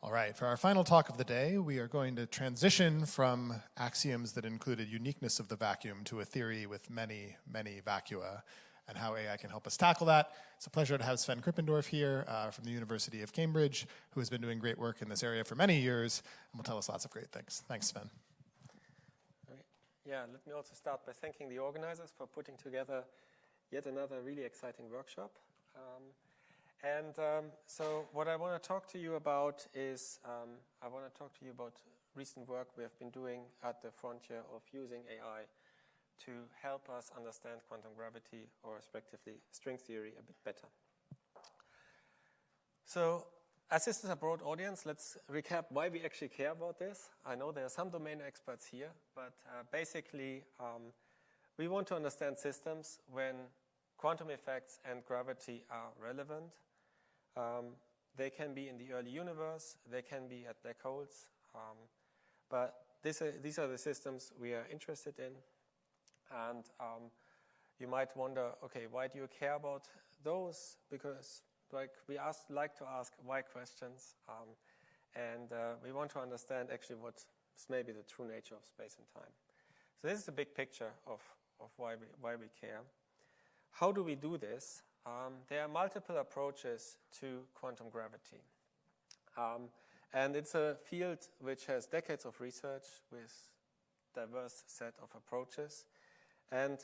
All right, for our final talk of the day, we are going to transition from axioms that included uniqueness of the vacuum to a theory with many, many vacua, and how AI can help us tackle that. It's a pleasure to have Sven Krippendorf here from the University of Cambridge, who has been doing great work in this area for many years, and will tell us lots of great things. Thanks, Sven. Yeah, let me also start by thanking the organizers for putting together yet another really exciting workshop. So what I want to talk to you about is, I want to talk to you about recent work we have been doing at the frontier of using AI to help us understand quantum gravity, or respectively string theory, a bit better. So as this is a broad audience, let's recap why we actually care about this. I know there are some domain experts here, but basically we want to understand systems when quantum effects and gravity are relevant. They can be in the early universe, they can be at black holes, but these are the systems we are interested in. And you might wonder, okay, why do you care about those? Because we like to ask why questions, and we want to understand actually what is maybe the true nature of space and time. So this is the big picture of why we care. How do we do this? There are multiple approaches to quantum gravity. And it's a field which has decades of research with diverse set of approaches. And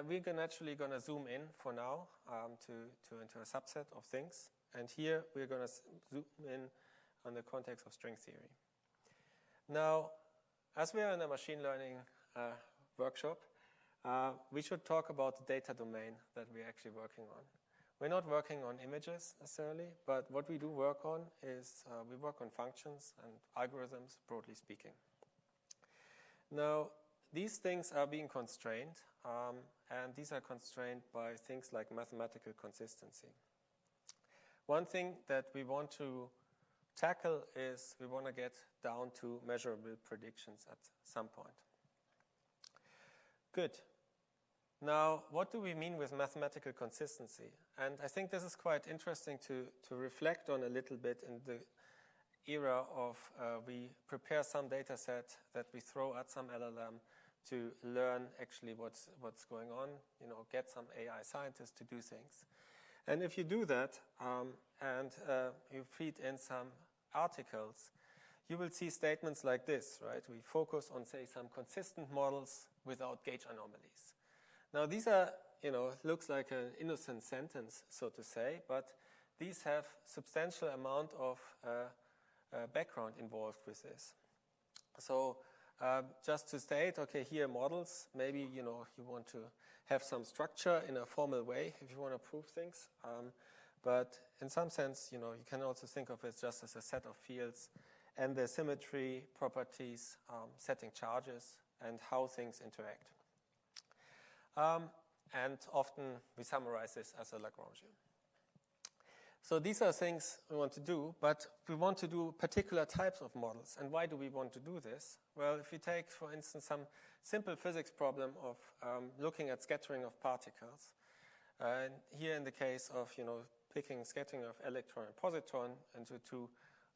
we're naturally going to zoom in for now into a subset of things. And here we're going to zoom in on the context of string theory. Now, as we are in a machine learning workshop, we should talk about the data domain that we're actually working on. We're not working on images necessarily, but what we do work on is we work on functions and algorithms, broadly speaking. Now, these things are being constrained, and these are constrained by things like mathematical consistency. One thing that we want to tackle is we want to get down to measurable predictions at some point. Good. Now, what do we mean with mathematical consistency? And I think this is quite interesting to reflect on a little bit in the era of we prepare some data set that we throw at some LLM to learn actually what's going on, get some AI scientists to do things. And if you do that and you feed in some articles, you will see statements like this, right? We focus on, say, some consistent models without gauge anomalies. Now, these are, looks like an innocent sentence, so to say, but these have substantial amount of background involved with this. So just to state, okay, here models, maybe, you want to have some structure in a formal way if you want to prove things. But in some sense, you can also think of it just as a set of fields and their symmetry, properties, setting charges, and how things interact. And often we summarize this as a Lagrangian. So these are things we want to do, but we want to do particular types of models. And why do we want to do this? Well, if you take, for instance, some simple physics problem of looking at scattering of particles, and here in the case of, picking scattering of electron and positron into two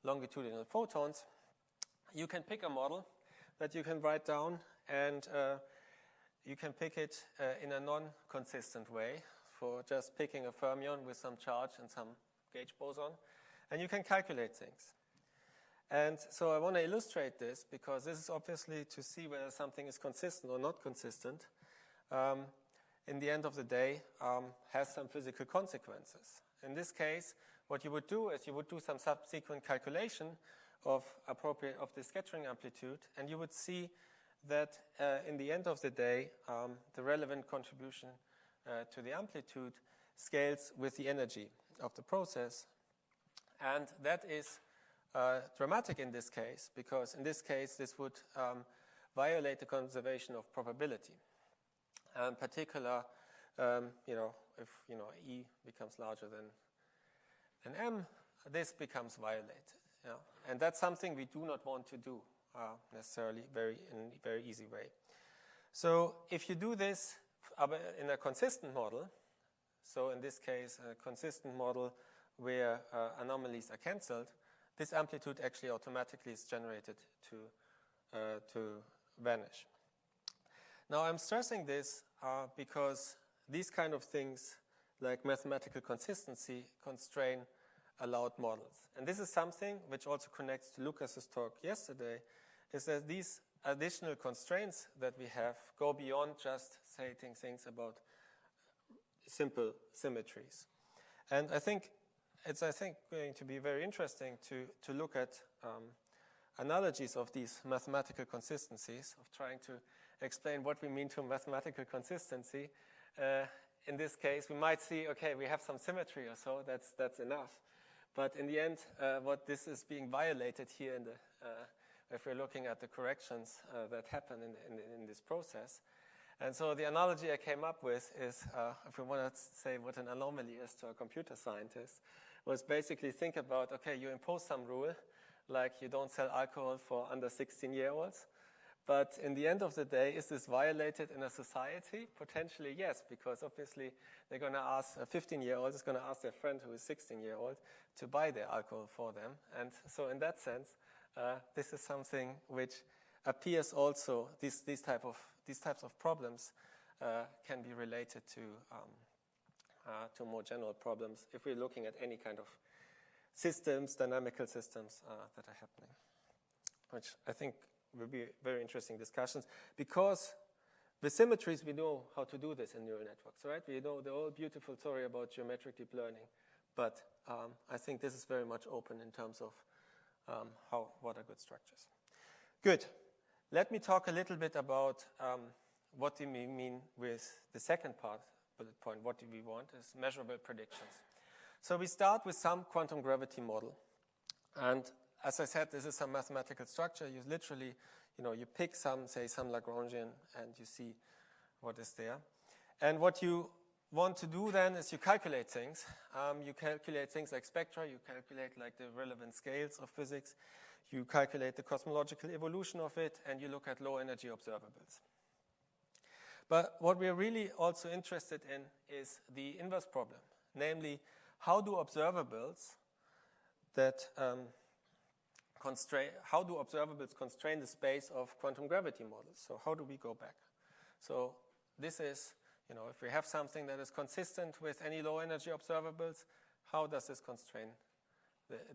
longitudinal photons, you can pick a model that you can write down, and you can pick it in a non-consistent way for just picking a fermion with some charge and some gauge boson, and you can calculate things. And so I want to illustrate this because this is obviously to see whether something is consistent or not consistent. In the end of the day, has some physical consequences. In this case, what you would do is you would do some subsequent calculation of the scattering amplitude, and you would see that in the end of the day, the relevant contribution to the amplitude scales with the energy of the process. And that is dramatic in this case, because in this case, this would violate the conservation of probability. In particular, if E becomes larger than M, this becomes violated. Yeah? And that's something we do not want to do necessarily in a very easy way. So if you do this in a consistent model, so in this case, a consistent model where anomalies are cancelled, this amplitude actually automatically is generated to vanish. Now I'm stressing this because these kind of things like mathematical consistency constrain allowed models. And this is something which also connects to Lucas's talk yesterday, is that these additional constraints that we have go beyond just stating things about simple symmetries. And I think it's going to be very interesting to look at analogies of these mathematical consistencies, of trying to explain what we mean to mathematical consistency. In this case, we might see, okay, we have some symmetry or so, that's enough. But in the end, what this is being violated here in the, if we're looking at the corrections that happen in this process. And so the analogy I came up with is, if we want to say what an anomaly is to a computer scientist, was basically think about, okay, you impose some rule, like you don't sell alcohol for under 16-year-olds. But in the end of the day, is this violated in a society? Potentially, yes, because obviously they're going to ask, a 15-year-old is going to ask their friend who is 16-year-old to buy their alcohol for them. And so in that sense, this is something which appears also, these types of problems can be related to more general problems if we're looking at any kind of systems, dynamical systems that are happening, which I think will be very interesting discussions, because with symmetries we know how to do this in neural networks, right? We know the whole beautiful story about geometric deep learning, but I think this is very much open in terms of what are good structures. Good. Let me talk a little bit about what do we mean with the second part, bullet point, what do we want is measurable predictions. So we start with some quantum gravity model. And as I said, this is some mathematical structure. You literally, you pick some Lagrangian, and you see what is there. And what you want to do then is you calculate things. You calculate things like spectra. You calculate like the relevant scales of physics. You calculate the cosmological evolution of it, and you look at low energy observables. But what we're really also interested in is the inverse problem, namely, how do observables constrain the space of quantum gravity models? So how do we go back? So this is, if we have something that is consistent with any low energy observables, how does this constrain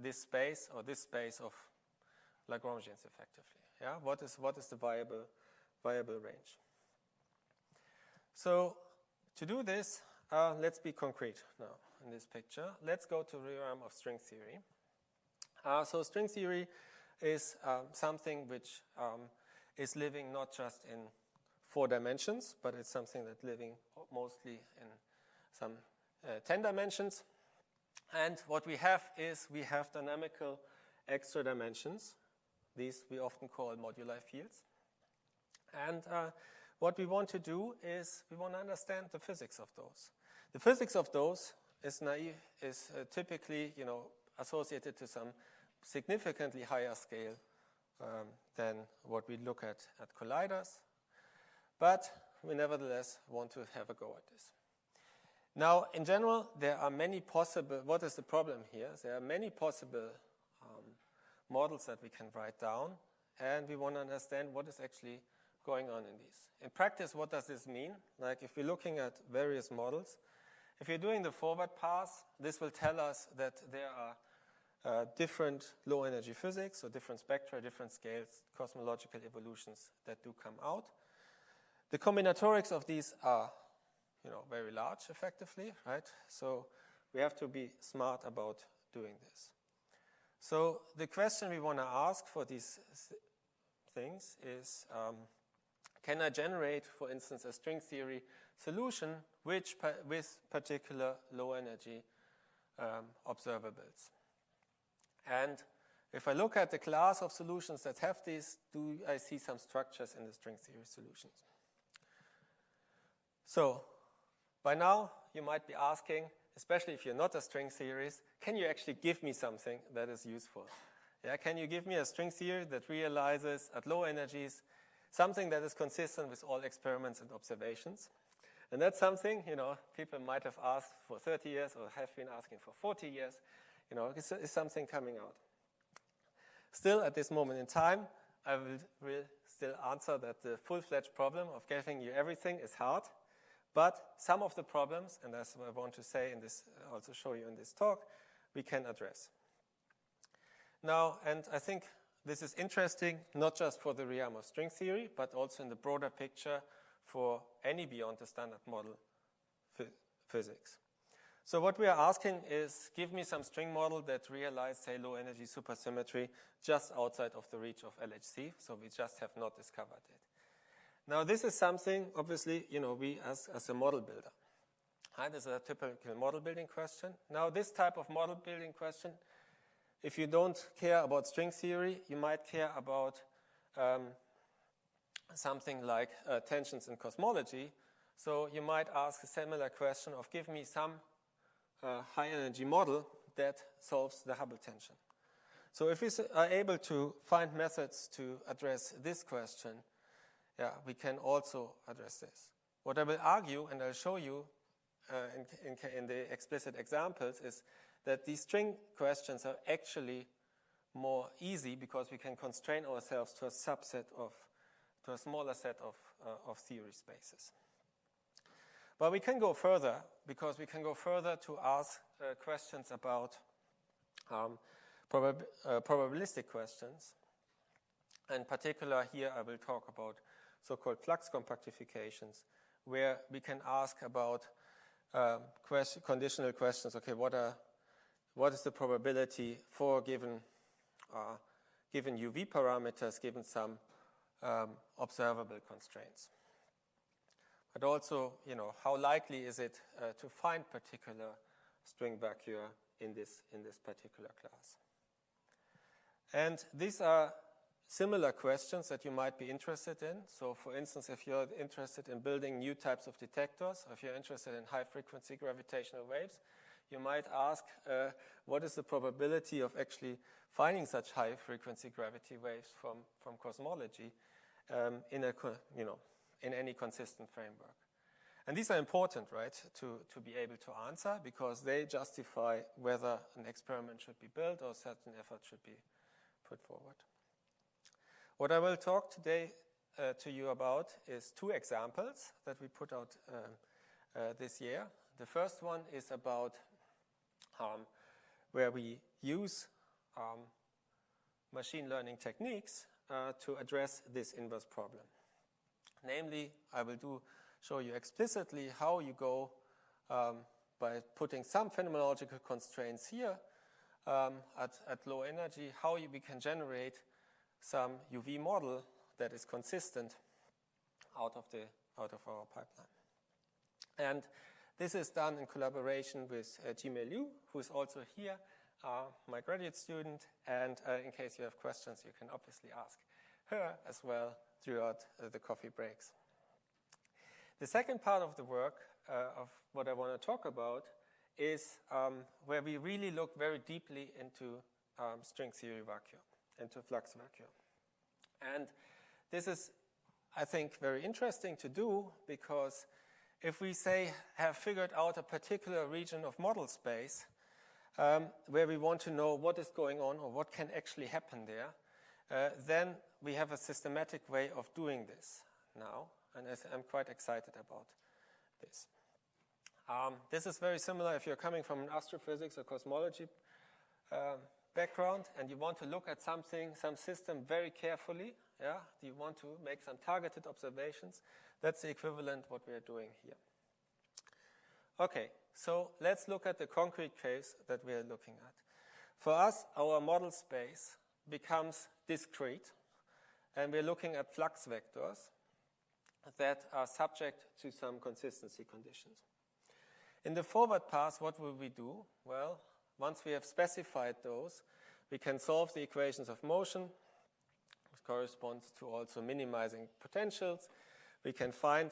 this space or this space of Lagrangians effectively? Yeah, what is the viable range? So to do this, let's be concrete now in this picture. Let's go to the realm of string theory. So string theory is something which is living not just in 4 dimensions, but it's something that's living mostly in some 10 dimensions. And what we have is we have dynamical extra dimensions. These we often call moduli fields. And what we want to do is we want to understand the physics of those. The physics of those is typically, associated to some significantly higher scale than what we look at colliders. But we nevertheless want to have a go at this. Now, in general, there are many possible, what is the problem here? There are many possible models that we can write down, and we want to understand what is actually going on in these. In practice, what does this mean? Like if we're looking at various models, if you're doing the forward pass, this will tell us that there are different low energy physics, or different spectra, different scales, cosmological evolutions that do come out. The combinatorics of these are, very large effectively, right? So we have to be smart about doing this. So the question we want to ask for these things is, can I generate, for instance, a string theory solution with particular low energy observables? And if I look at the class of solutions that have these, do I see some structures in the string theory solutions? So by now, you might be asking, especially if you're not a string theorist, can you actually give me something that is useful? Yeah, can you give me a string theory that realizes at low energies something that is consistent with all experiments and observations? And that's something, people might have asked for 30 years or have been asking for 40 years. It's something coming out. Still, at this moment in time, I will still answer that the full-fledged problem of giving you everything is hard, but some of the problems, and that's what I want to say in this, also show you in this talk, we can address. Now, and I think this is interesting, not just for the realm of string theory, but also in the broader picture for any beyond the standard model physics. So what we are asking is, give me some string model that realizes, say, low energy supersymmetry just outside of the reach of LHC, so we just have not discovered it. Now, this is something, obviously, we as a model builder. This is a typical model building question. Now, this type of model building question, if you don't care about string theory, you might care about something like tensions in cosmology. So you might ask a similar question of, give me some high energy model that solves the Hubble tension. So if we are able to find methods to address this question, we can also address this. What I will argue, and I'll show you in the explicit examples, is that these string questions are actually more easy because we can constrain ourselves to a smaller set of theory spaces. But we can go further, because we can go further to ask questions about probabilistic questions. In particular, here I will talk about so-called flux compactifications, where we can ask about conditional questions. Okay, what is the probability for given UV parameters, given some observable constraints? But also, how likely is it to find particular string vacua in this particular class? And these are similar questions that you might be interested in. So, for instance, if you're interested in building new types of detectors, or if you're interested in high-frequency gravitational waves, you might ask, what is the probability of actually finding such high-frequency gravity waves from cosmology in any consistent framework? And these are important, right, to be able to answer, because they justify whether an experiment should be built or certain effort should be put forward. What I will talk today to you about is two examples that we put out this year. The first one is about where we use machine learning techniques to address this inverse problem. Namely, I will show you explicitly how you go by putting some phenomenological constraints here at low energy, how we can generate some UV model that is consistent out of our pipeline. And this is done in collaboration with Jimei Liu, who is also here, my graduate student. And in case you have questions, you can obviously ask her as well throughout the coffee breaks. The second part of the work of what I want to talk about is where we really look very deeply into string theory vacuum, into flux vacuum. And this is, I think, very interesting to do, because if we have figured out a particular region of model space where we want to know what is going on or what can actually happen there, then we have a systematic way of doing this now, and I'm quite excited about this. This is very similar if you're coming from an astrophysics or cosmology background and you want to look at some system very carefully. You want to make some targeted observations. That's the equivalent what we are doing here. Okay, so let's look at the concrete case that we are looking at. For us, our model space becomes discrete, and we're looking at flux vectors that are subject to some consistency conditions. In the forward pass, what will we do? Well, once we have specified those, we can solve the equations of motion, which corresponds to also minimizing potentials. We can find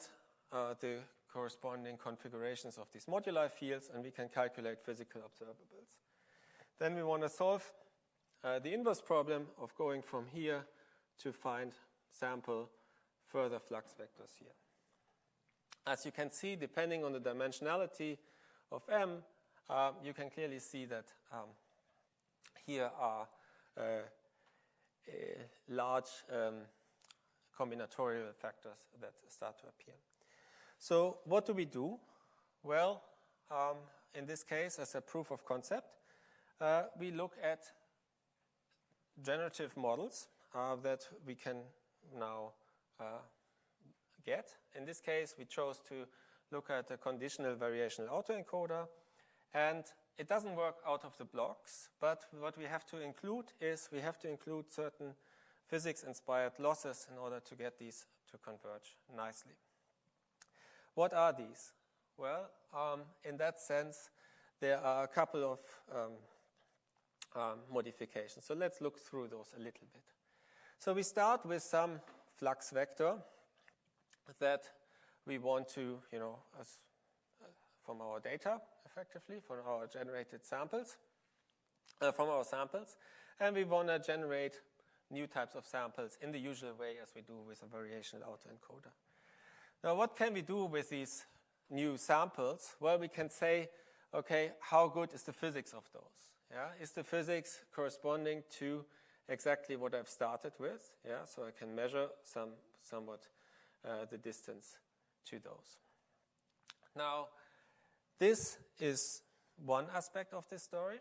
the corresponding configurations of these moduli fields, and we can calculate physical observables. Then we want to solve the inverse problem of going from here to find sample further flux vectors here. As you can see, depending on the dimensionality of M, you can clearly see that here are large combinatorial factors that start to appear. So what do we do? Well, in this case, as a proof of concept, we look at generative models that we can now get. In this case, we chose to look at a conditional variational autoencoder, and it doesn't work out of the blocks, but what we have to include is we have to include certain physics-inspired losses in order to get these to converge nicely. What are these? Well, in that sense, there are a couple of modifications. So let's look through those a little bit. So we start with some flux vector that we want to, from our data, effectively, from our generated samples, from our samples, and we want to generate new types of samples in the usual way as we do with a variational autoencoder. Now, what can we do with these new samples? Well, we can say, okay, how good is the physics of those? Yeah? Is the physics corresponding to exactly what I've started with? Yeah? So I can measure somewhat the distance to those. Now, this is one aspect of this story.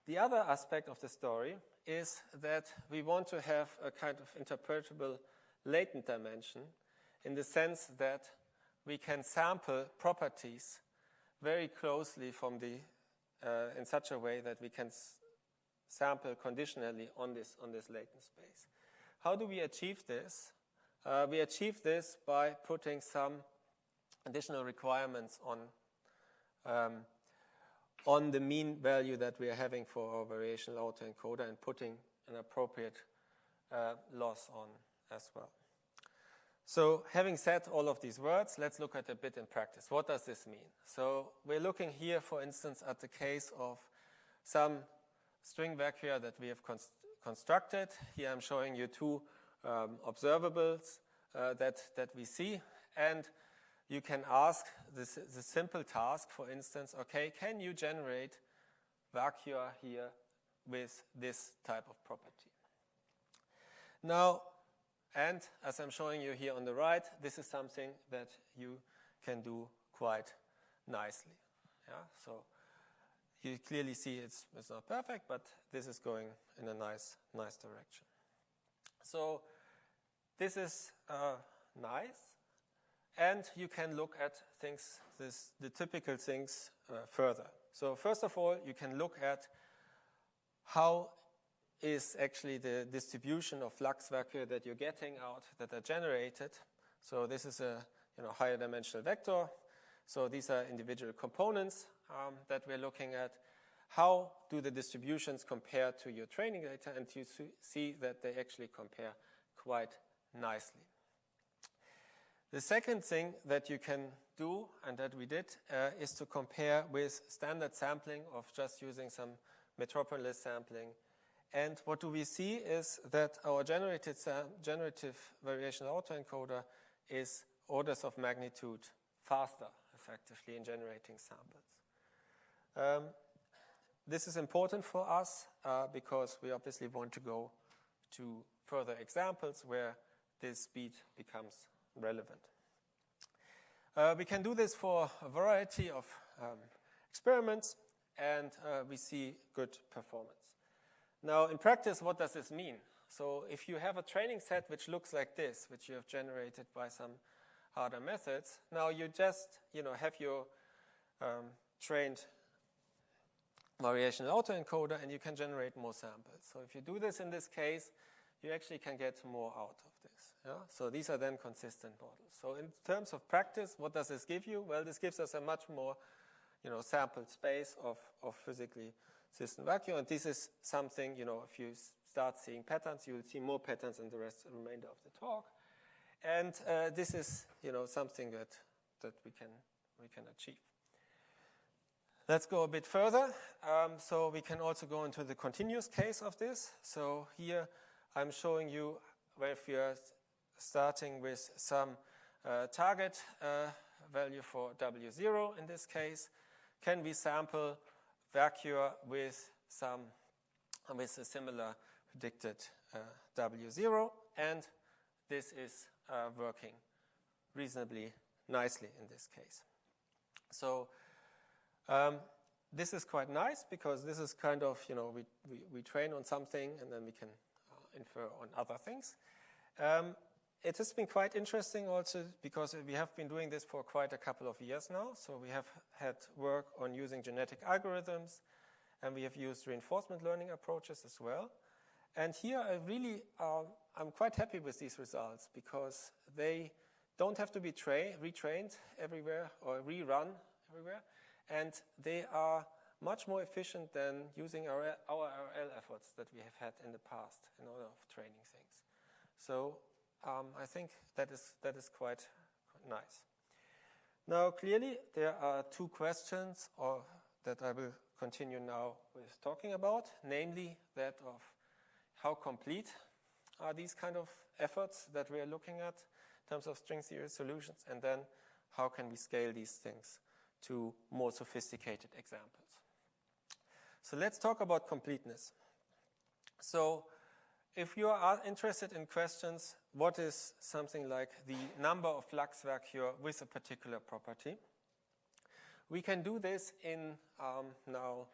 The other aspect of the story is that we want to have a kind of interpretable latent dimension in the sense that we can sample properties very closely from the in such a way that we can sample conditionally on this latent space. How do we achieve this? We achieve this by putting some additional requirements on the mean value that we are having for our variational autoencoder and putting an appropriate loss on as well. So having said all of these words, let's look at a bit in practice. What does this mean? So we're looking here, for instance, at the case of some string vacua that we have constructed. Here I'm showing you two observables that we see. And you can ask the simple task, for instance, okay, can you generate vacua here with this type of property? Now, and as I'm showing you here on the right, this is something that you can do quite nicely. Yeah? So you clearly see it's not perfect, but this is going in a nice direction. So this is nice. And you can look at things, the typical things further. So first of all, you can look at how is actually the distribution of flux vector that you're getting out that are generated. So this is a higher dimensional vector. So these are individual components that we're looking at. How do the distributions compare to your training data? And you see that they actually compare quite nicely. The second thing that you can do, and that we did, is to compare with standard sampling of just using some metropolis sampling. And what do we see is that our generative variational autoencoder is orders of magnitude faster, effectively, in generating samples. This is important for us because we obviously want to go to further examples where this speed becomes relevant. We can do this for a variety of experiments, and we see good performance. Now, in practice, what does this mean? So if you have a training set which looks like this, which you have generated by some harder methods, now you just have your trained variational autoencoder, and you can generate more samples. So if you do this in this case, you actually can get more out of this. Yeah? So these are then consistent models. So in terms of practice, what does this give you? Well, this gives us a much more sampled space of physically system vacuum. And this is something, if you start seeing patterns, you will see more patterns in the remainder of the talk. And this is, something that we can achieve. Let's go a bit further. So we can also go into the continuous case of this. So here I'm showing you where if you're starting with some target value for W0 in this case, can we sample vacua with a similar predicted W0, and this is working reasonably nicely in this case. So this is quite nice because this is kind of, we train on something and then we can infer on other things. It has been quite interesting also because we have been doing this for quite a couple of years now. So we have had work on using genetic algorithms, and we have used reinforcement learning approaches as well. And here I'm quite happy with these results because they don't have to be retrained everywhere or rerun everywhere. And they are much more efficient than using our RL efforts that we have had in the past in order of training things. So I think that is quite nice. Now, clearly, there are two questions that I will continue now with talking about, namely that of how complete are these kind of efforts that we are looking at in terms of string theory solutions, and then how can we scale these things to more sophisticated examples. So let's talk about completeness. So if you are interested in questions, what is something like the number of flux vector with a particular property? We can do this now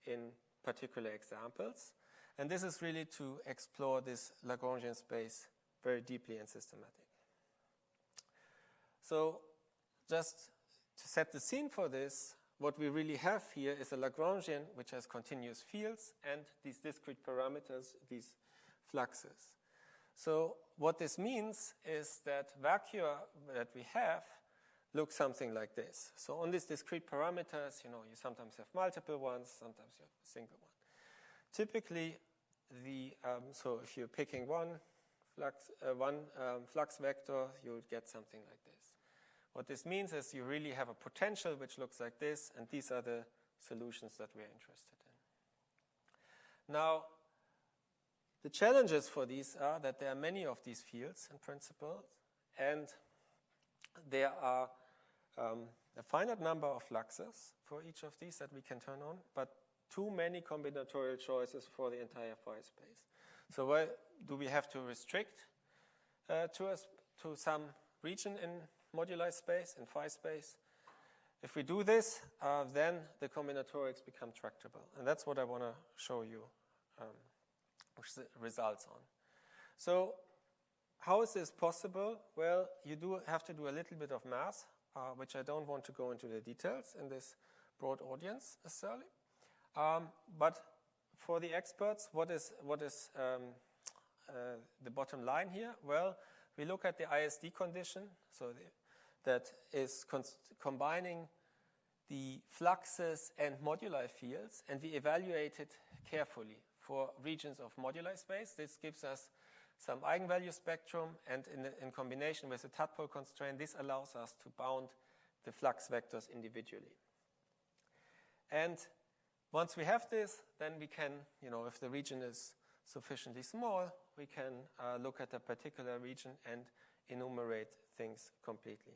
in particular examples. And this is really to explore this Lagrangian space very deeply and systematically. So just to set the scene for this, what we really have here is a Lagrangian which has continuous fields and these discrete parameters, these fluxes. So what this means is that vector that we have looks something like this. So on these discrete parameters, you sometimes have multiple ones, sometimes you have a single one. Typically, so if you're picking one flux vector, you'll get something like this. What this means is you really have a potential which looks like this, and these are the solutions that we're interested in. Now, the challenges for these are that there are many of these fields in principle, and there are a finite number of fluxes for each of these that we can turn on, but too many combinatorial choices for the entire phi space. So why do we have to restrict to some region in moduli space, in phi space? If we do this, then the combinatorics become tractable. And that's what I want to show you results on. So how is this possible? Well, you do have to do a little bit of math, which I don't want to go into the details in this broad audience necessarily. But for the experts, what is the bottom line here? Well, we look at the ISD condition, so that is combining the fluxes and moduli fields, and we evaluate it carefully for regions of moduli space. This gives us some eigenvalue spectrum, and in combination with the tadpole constraint, this allows us to bound the flux vectors individually. And once we have this, then we can, if the region is sufficiently small, we can look at a particular region and enumerate things completely.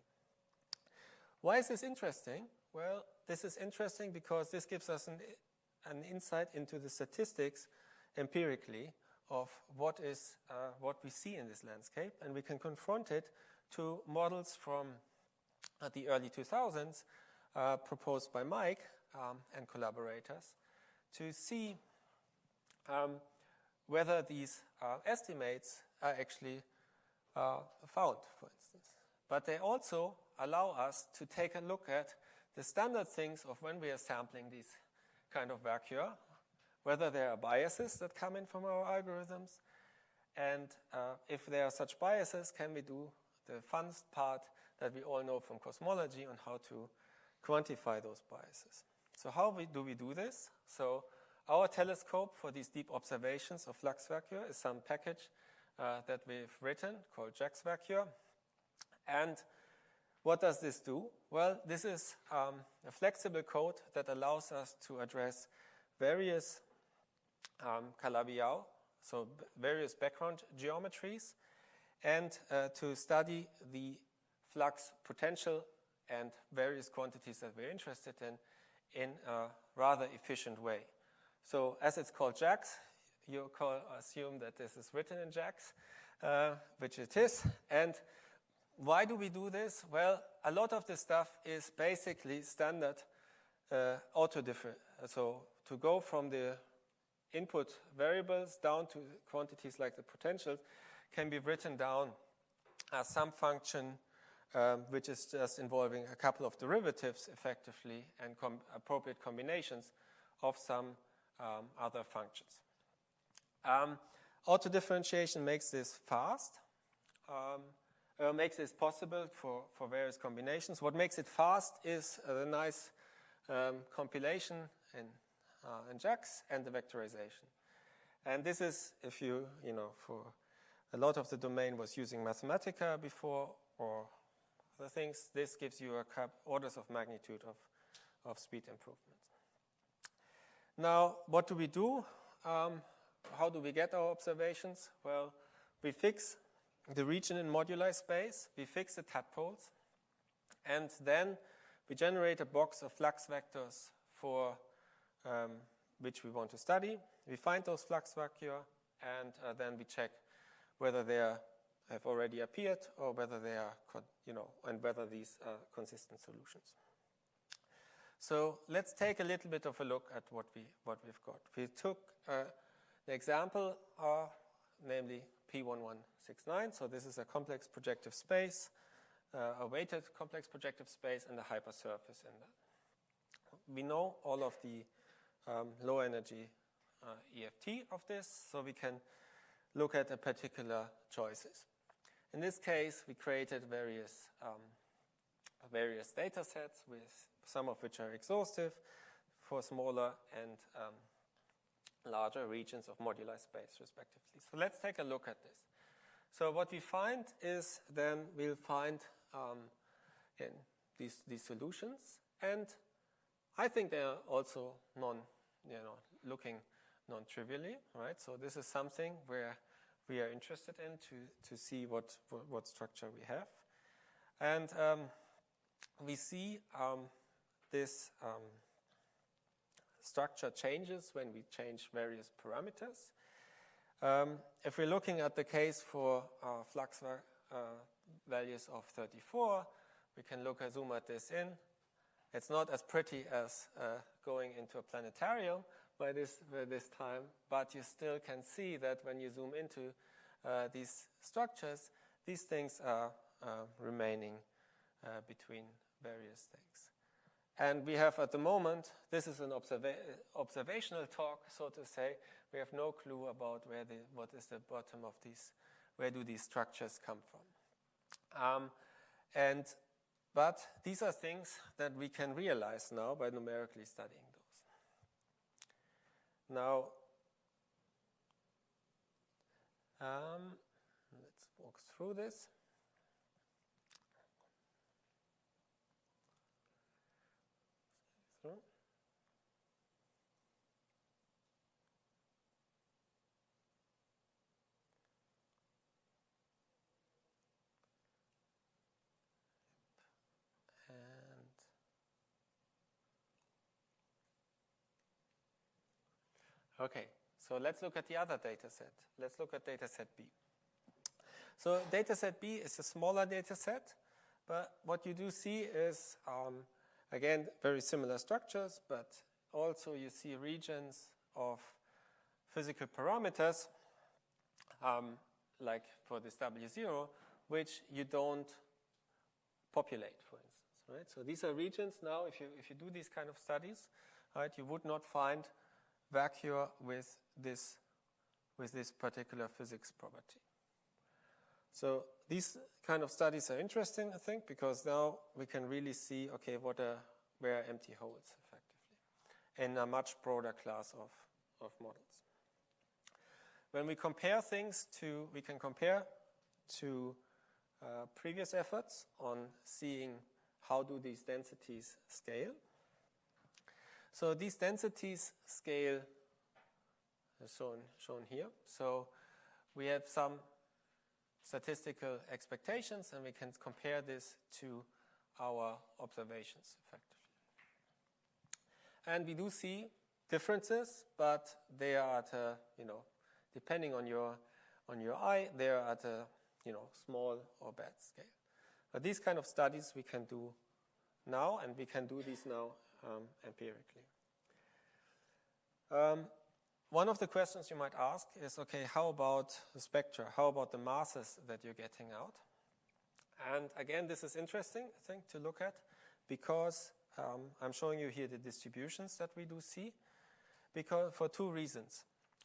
Why is this interesting? Well, this is interesting because this gives us an insight into the statistics empirically of what we see in this landscape, and we can confront it to models from the early 2000s proposed by Mike and collaborators to see whether these estimates are actually found, for instance. But they also allow us to take a look at the standard things of when we are sampling these kind of vector, whether there are biases that come in from our algorithms, and if there are such biases, can we do the fun part that we all know from cosmology on how to quantify those biases. So how do we do this? So our telescope for these deep observations of flux vector is some package that we've written called JAX vector. And what does this do? Well, this is a flexible code that allows us to address various Calabi-Yau, so various background geometries, and to study the flux potential and various quantities that we're interested in a rather efficient way. So as it's called JAX, you assume that this is written in JAX, which it is. And why do we do this? Well, a lot of this stuff is basically standard auto-different. So to go from the input variables down to quantities like the potentials can be written down as some function which is just involving a couple of derivatives effectively and appropriate combinations of some other functions. Auto-differentiation makes this fast, makes this possible for various combinations. What makes it fast is the nice compilation in JAX and the vectorization. And this is, if you for a lot of the domain was using Mathematica before or other things, this gives you a orders of magnitude of speed improvement. Now, what do we do? How do we get our observations? Well, we fix the region in moduli space, we fix the tadpoles, and then we generate a box of flux vectors for which we want to study. We find those flux vectors, and then we check whether they have already appeared or whether they are, and whether these are consistent solutions. So let's take a little bit of a look at what we've got. We took the example, namely P1169. So this is a complex projective space, a weighted complex projective space, and a hypersurface in that. We know all of the low energy EFT of this, so we can look at a particular choices. In this case, we created various data sets, with some of which are exhaustive for smaller and larger regions of moduli space, respectively. So let's take a look at this. So what we find is then we'll find these solutions, and I think they are also looking non-trivially, right? So this is something where we are interested in to see what structure we have. And we see this structure changes when we change various parameters. If we're looking at the case for flux values of 34, we can zoom at this in. It's not as pretty as going into a planetarium by this time, but you still can see that when you zoom into these structures, these things are remaining between various things. And we have at the moment, this is an observational talk, so to say. We have no clue about what is the bottom of these, where do these structures come from. But these are things that we can realize now by numerically studying those. Now, let's walk through this. Okay, so let's look at the other data set. Let's look at data set B. So data set B is a smaller data set, but what you do see is, again, very similar structures, but also you see regions of physical parameters, like for this W0, which you don't populate, for instance, right? So these are regions now, if you do these kind of studies, right, you would not find vacua with this particular physics property. So these kind of studies are interesting, I think, because now we can really see, okay, where are empty holes, effectively, in a much broader class of models. When we compare things we can compare to previous efforts on seeing how do these densities scale. So these densities scale as shown here. So we have some statistical expectations, and we can compare this to our observations, effectively. And we do see differences, but they are at a, depending on your eye, they are at a, small or bad scale. But these kind of studies we can do now, and we can do these now empirically. One of the questions you might ask is, okay, how about the spectra? How about the masses that you're getting out? And again, this is interesting, I think, to look at, because I'm showing you here the distributions that we do see, because for two reasons.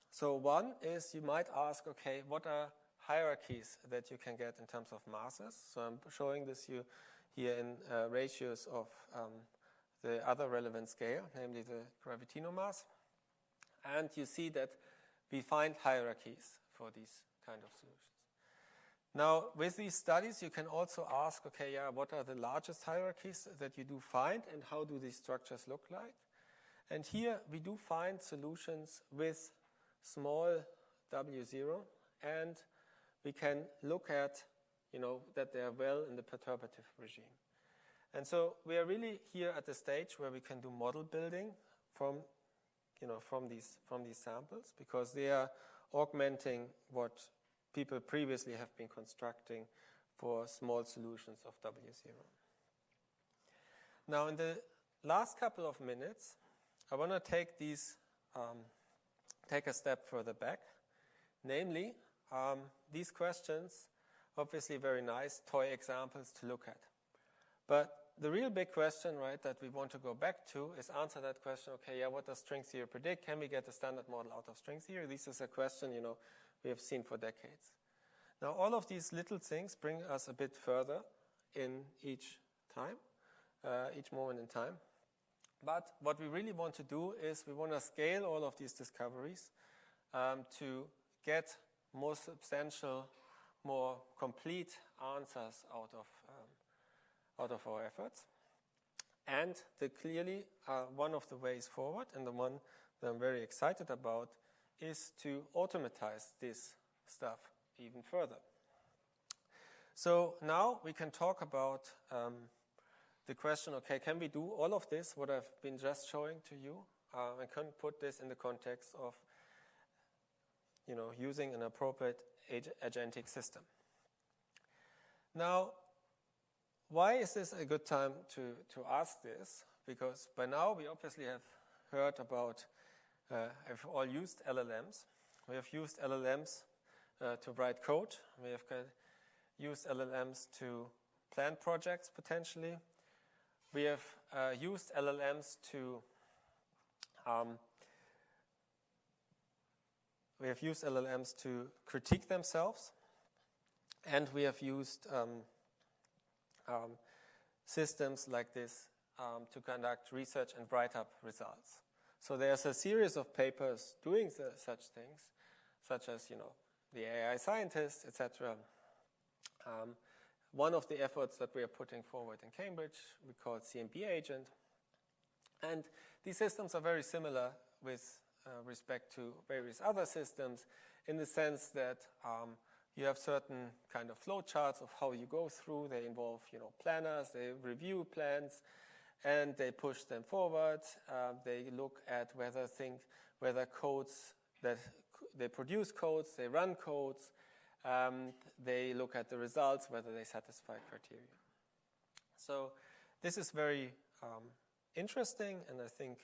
So one is you might ask, okay, what are hierarchies that you can get in terms of masses? So I'm showing this you here in ratios of the other relevant scale, namely the gravitino mass. And you see that we find hierarchies for these kind of solutions. Now, with these studies, you can also ask, okay, what are the largest hierarchies that you do find, and how do these structures look like? And here we do find solutions with small W0, and we can look at, that they are well in the perturbative regime. And so we are really here at the stage where we can do model building from these samples, because they are augmenting what people previously have been constructing for small solutions of W0. Now, in the last couple of minutes, I want to take a step further back. Namely, these questions, obviously very nice toy examples to look at. But the real big question, right, that we want to go back to is answer that question, okay, what does string theory predict? Can we get a standard model out of string theory? This is a question, we have seen for decades. Now, all of these little things bring us a bit further in each moment in time. But what we really want to do is we want to scale all of these discoveries to get more substantial, more complete answers out of our efforts. And clearly one of the ways forward, and the one that I'm very excited about, is to automatize this stuff even further. So now we can talk about the question, okay, can we do all of this, what I've been just showing to you, and can put this in the context of using an appropriate agentic system. Now, why is this a good time to ask this? Because by now we obviously have heard about, have all used LLMs. We have used LLMs to write code. We have used LLMs to plan projects potentially. We have used LLMs to critique themselves, and we have used systems like this to conduct research and write up results. So there's a series of papers doing such things, such as the AI scientists, etc. One of the efforts that we are putting forward in Cambridge, we call CMB Agent. And these systems are very similar with respect to various other systems, in the sense that you have certain kind of flow charts of how you go through. They involve planners, they review plans, and they push them forward. They look at whether codes that they produce codes, they run codes. They look at the results, whether they satisfy criteria. So this is very interesting, and I think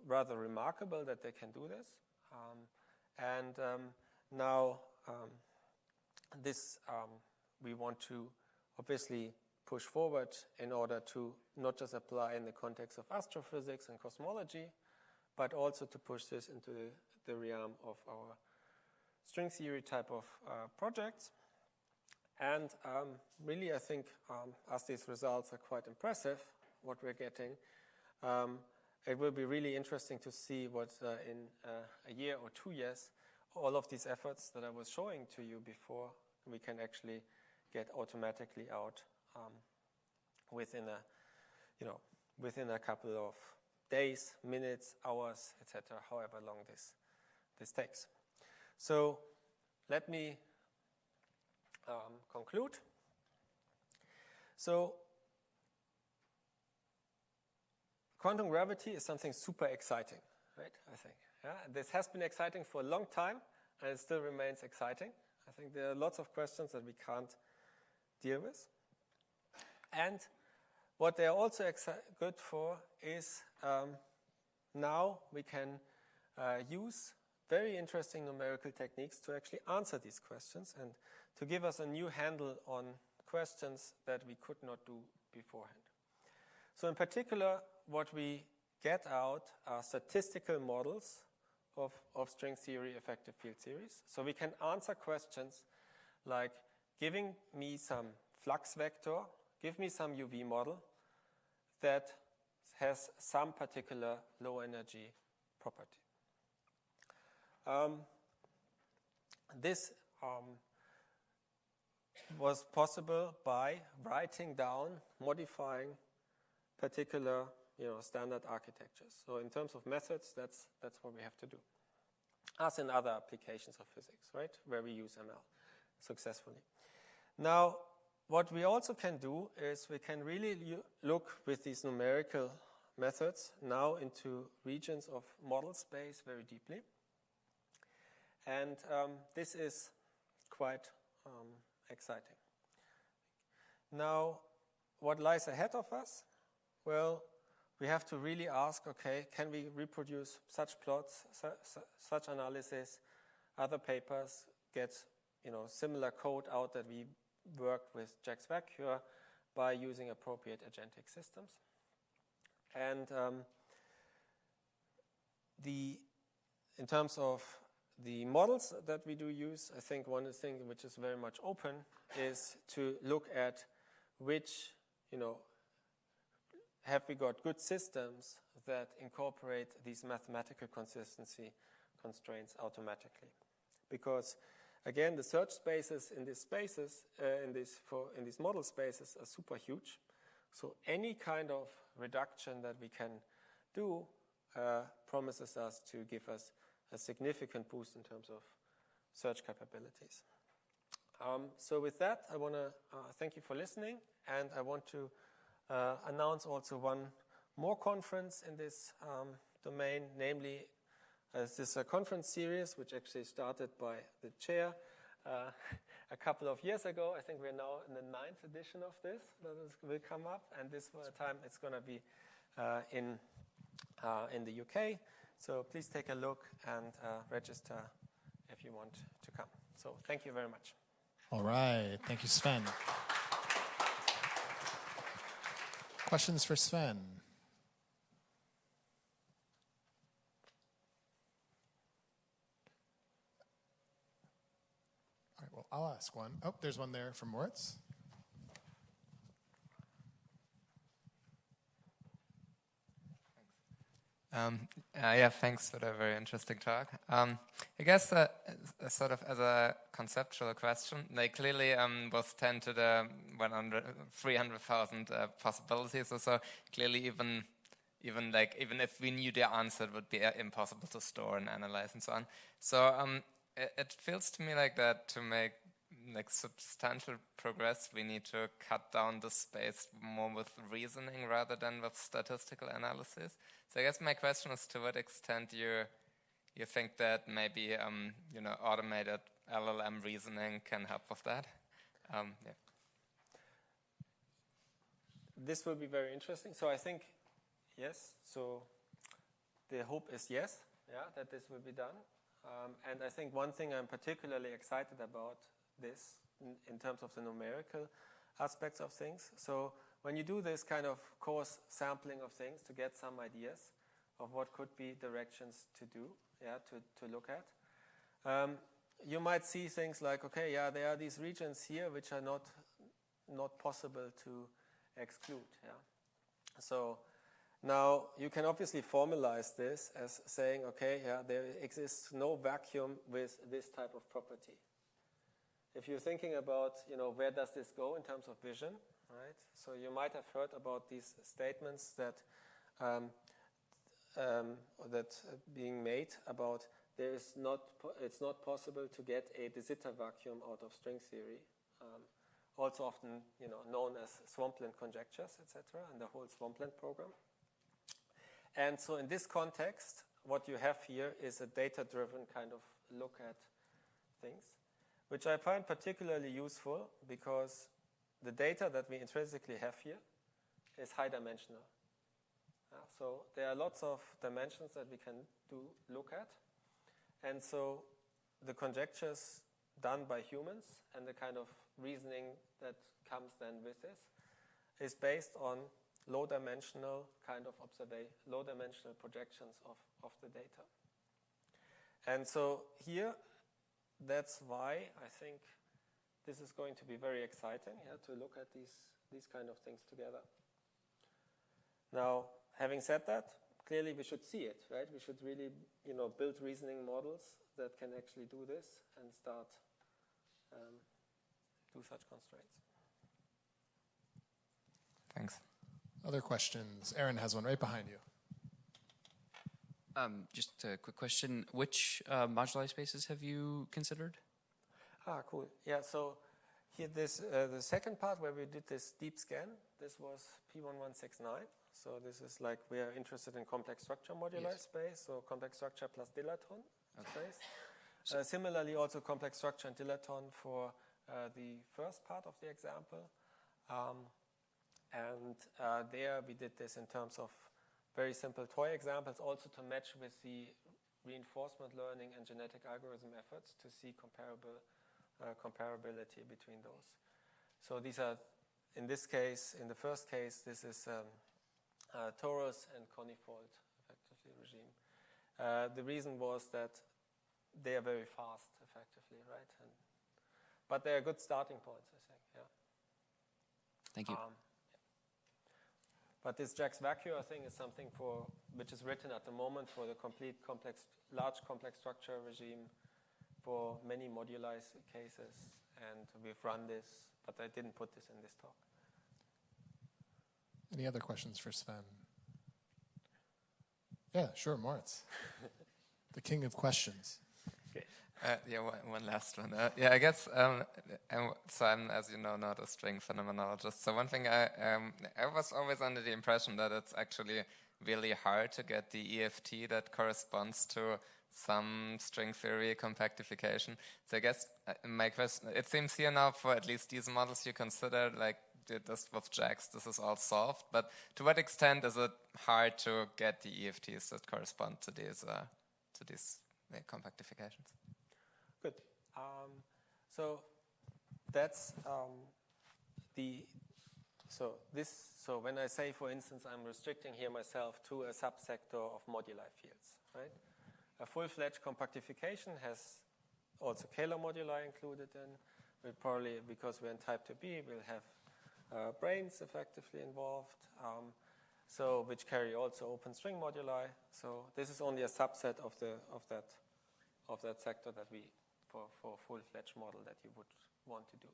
rather remarkable that they can do this. Now this we want to obviously push forward in order to not just apply in the context of astrophysics and cosmology, but also to push this into the realm of our string theory type of projects. And really, I think as these results are quite impressive, what we're getting, it will be really interesting to see what in a year or 2 years, all of these efforts that I was showing to you before, we can actually get automatically out within a couple of days, minutes, hours, etc., however long this takes. So let me conclude. So quantum gravity is something super exciting, right? I think. Yeah? This has been exciting for a long time, and it still remains exciting. I think there are lots of questions that we can't deal with. And what they are also good for is now we can use very interesting numerical techniques to actually answer these questions and to give us a new handle on questions that we could not do beforehand. So in particular, what we get out are statistical models of string theory effective field theories. So we can answer questions like giving me some flux vector, give me some UV model that has some particular low energy property. This was possible by writing down, modifying particular standard architectures. So in terms of methods, that's what we have to do. As in other applications of physics, right, where we use ML successfully. Now, what we also can do is we can really look with these numerical methods now into regions of model space very deeply. And this is quite exciting. Now, what lies ahead of us? Well, we have to really ask, okay, can we reproduce such plots, such analysis, other papers, get similar code out that we worked with Jack's Vacuum by using appropriate agentic systems. And in terms of the models that we do use, I think one thing which is very much open is to look at which, have we got good systems that incorporate these mathematical consistency constraints automatically. Because again, the search spaces in these spaces, in these model spaces are super huge. So any kind of reduction that we can do promises us to give us a significant boost in terms of search capabilities. So with that, I want to thank you for listening, and I want to announce also one more conference in this domain, namely this is a conference series which actually started by the chair a couple of years ago. I think we're now in the 9th edition of this that will come up, and this time it's going to be in the UK. So please take a look and register if you want to come. So thank you very much. All right. Thank you, Sven. Questions for Sven? All right, well, I'll ask one. Oh, there's one there from Moritz. Yeah, thanks for the very interesting talk. I guess sort of as a conceptual question, they clearly was 10 to the 300,000 possibilities or so. Clearly, even if we knew the answer, it would be impossible to store and analyze and so on. So it feels to me like that to make substantial progress, we need to cut down the space more with reasoning rather than with statistical analysis. So I guess my question is, to what extent you think that maybe automated LLM reasoning can help with that? Yeah. This will be very interesting. So I think yes. So the hope is yes, that this will be done. And I think one thing I'm particularly excited about this in terms of the numerical aspects of things. So when you do this kind of coarse sampling of things to get some ideas of what could be directions to do, to look at, you might see things like, okay, there are these regions here which are not possible to exclude. So now you can obviously formalize this as saying, okay, there exists no vacuum with this type of property. If you're thinking about, where does this go in terms of vision, right? So you might have heard about these statements that being made about it's not possible to get a de Sitter vacuum out of string theory, also often known as swampland conjectures, etc., and the whole swampland program. And so in this context, what you have here is a data-driven kind of look at things, which I find particularly useful because the data that we intrinsically have here is high-dimensional. So there are lots of dimensions that we can look at. And so the conjectures done by humans and the kind of reasoning that comes then with this is based on low-dimensional kind of low-dimensional projections of the data. And so here, that's why I think this is going to be very exciting to look at these kind of things together. Now, having said that, clearly we should see it, right? We should really, build reasoning models that can actually do this and start do such constraints. Thanks. Other questions? Aaron has one right behind you. Just a quick question. Which moduli spaces have you considered? Cool. Yeah, so here the second part where we did this deep scan, this was P1169. So this is like we are interested in complex structure moduli space, so complex structure plus dilaton space. Similarly, also complex structure and dilaton for the first part of the example. And there we did this in terms of very simple toy examples, also to match with the reinforcement learning and genetic algorithm efforts to see comparability between those. So these are, in this case, in the first case, this is torus and conifold, effectively, regime. The reason was that they are very fast, effectively, right? But they are good starting points, I think, yeah. Thank you. But this JAX vacuum thing is something which is written at the moment for the complete large complex structure regime for many moduli cases, and we've run this, but I didn't put this in this talk. Any other questions for Sven? Yeah, sure, Moritz. The king of questions. One last one. I guess, so I'm, as you know, not a string phenomenologist. So one thing, I was always under the impression that it's actually really hard to get the EFT that corresponds to some string theory compactification. So I guess my question, it seems here now for at least these models you consider, like this with JAX, this is all solved. But to what extent is it hard to get the EFTs that correspond to these compactifications? Good. So that's So when I say, for instance, I'm restricting here myself to a subsector of moduli fields, right? A full-fledged compactification has also Kähler moduli included in. We'll probably, because we're in type 2B, we'll have branes effectively involved, which carry also open string moduli. So this is only a subset of that sector that for a full-fledged model that you would want to do.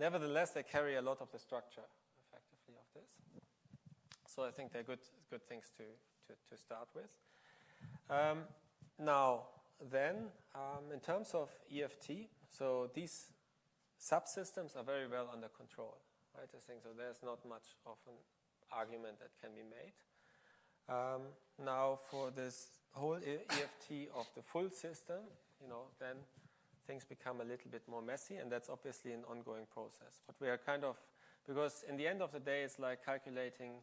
Nevertheless, they carry a lot of the structure, effectively, of this. So I think they're good things to start with. Now, then, in terms of EFT, so these subsystems are very well under control, right? I think so. There's not much of an argument that can be made. Now, for this whole EFT of the full system, then things become a little bit more messy, and that's obviously an ongoing process. But we are because in the end of the day, it's like calculating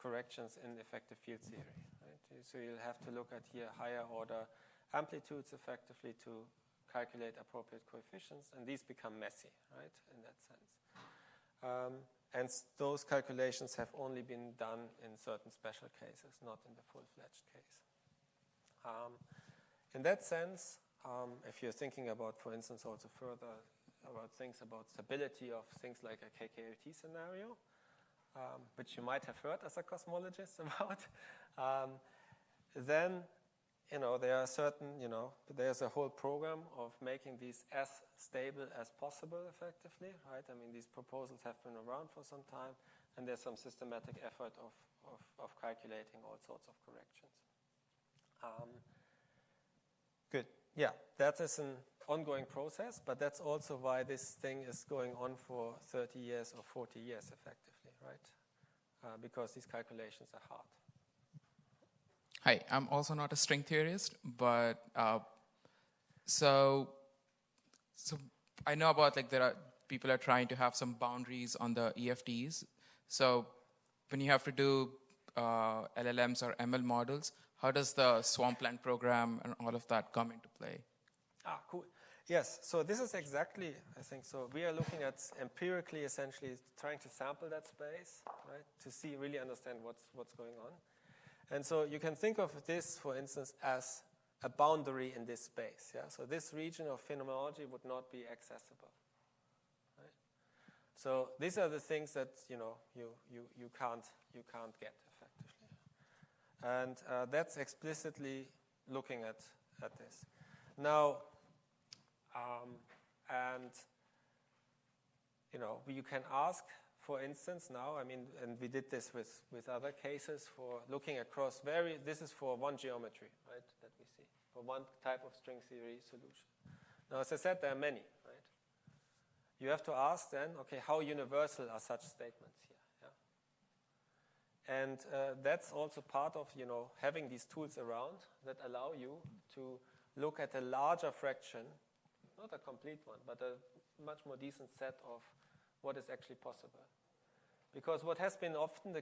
corrections in effective field theory, right? So you'll have to look at here higher order amplitudes effectively to calculate appropriate coefficients, and these become messy, right, in that sense. And those calculations have only been done in certain special cases, not in the full-fledged case. In that sense, if you're thinking about, for instance, also further about things about stability of things like a KKLT scenario, which you might have heard as a cosmologist about, then, there are certain, there's a whole program of making these as stable as possible effectively, right? I mean, these proposals have been around for some time, and there's some systematic effort of calculating all sorts of corrections. Good. Yeah, that is an ongoing process, but that's also why this thing is going on for 30 years or 40 years effectively, right? because these calculations are hard. Hi, I'm also not a string theorist, but so I know about like people are trying to have some boundaries on the EFTs. So when you have to do LLMs or ML models, how does the swampland program and all of that come into play? Cool. Yes, so this is exactly, I think, so we are looking at empirically, essentially, trying to sample that space, right, to really understand what's going on. And so you can think of this, for instance, as a boundary in this space. Yeah? So this region of phenomenology would not be accessible. Right? So these are the things that you can't get effectively. And that's explicitly looking at this. Now, you can ask, for instance, now, I mean, and we did this with other cases for looking across this is for one geometry, right, that we see, for one type of string theory solution. Now, as I said, there are many, right? You have to ask then, okay, how universal are such statements here? Yeah? And that's also part of, having these tools around that allow you to look at a larger fraction, not a complete one, but a much more decent set of what is actually possible. Because what has been often the